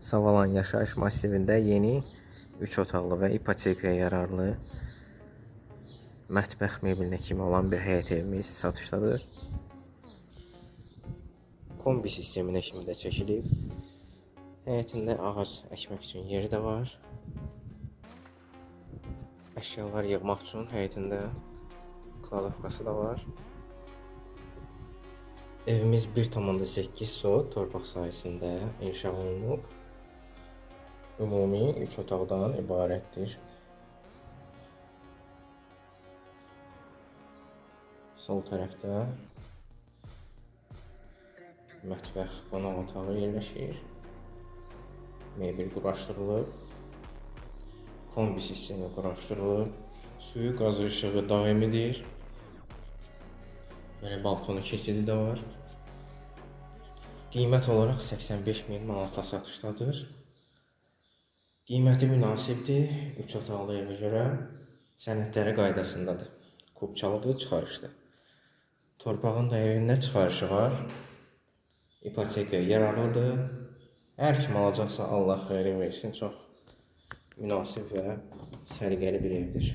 Savalan yaşayış massivində yeni 3 otaqlı və ipotekaya yararlı mətbəx mebelinə kimi olan bir həyət evimiz satışdadır. Kombi sisteminə kimi də çəkilib. Həyətində ağac əkmək üçün yeri də var. Əşyalar yığmaq üçün həyətində kladovkası da var. Evimiz 1,8 sot torpaq sahəsində inşa olunub. Ümumi 3 otaqdan ibarətdir. Sol tərəfdə mətbəx qonaq otağı yerləşir. Mebel quraşdırılıb. Kombi sistemi quraşdırılıb. Suyu, qazı, işığı daimidir. Belə balkonu keçidi də var. Qiymət olaraq 85.000 manata satışdadır. Qiyməti münasibdir. 3 otaqlı evə görə sənədləri qaydasındadır. Kupçalıdır, çıxarışdır. Torpağın da evində çıxarışı var. İpotekaya yararlıdır. Hər kim alacaqsa Allah xeyri versin. Çox münasib və səliqəli bir evdir.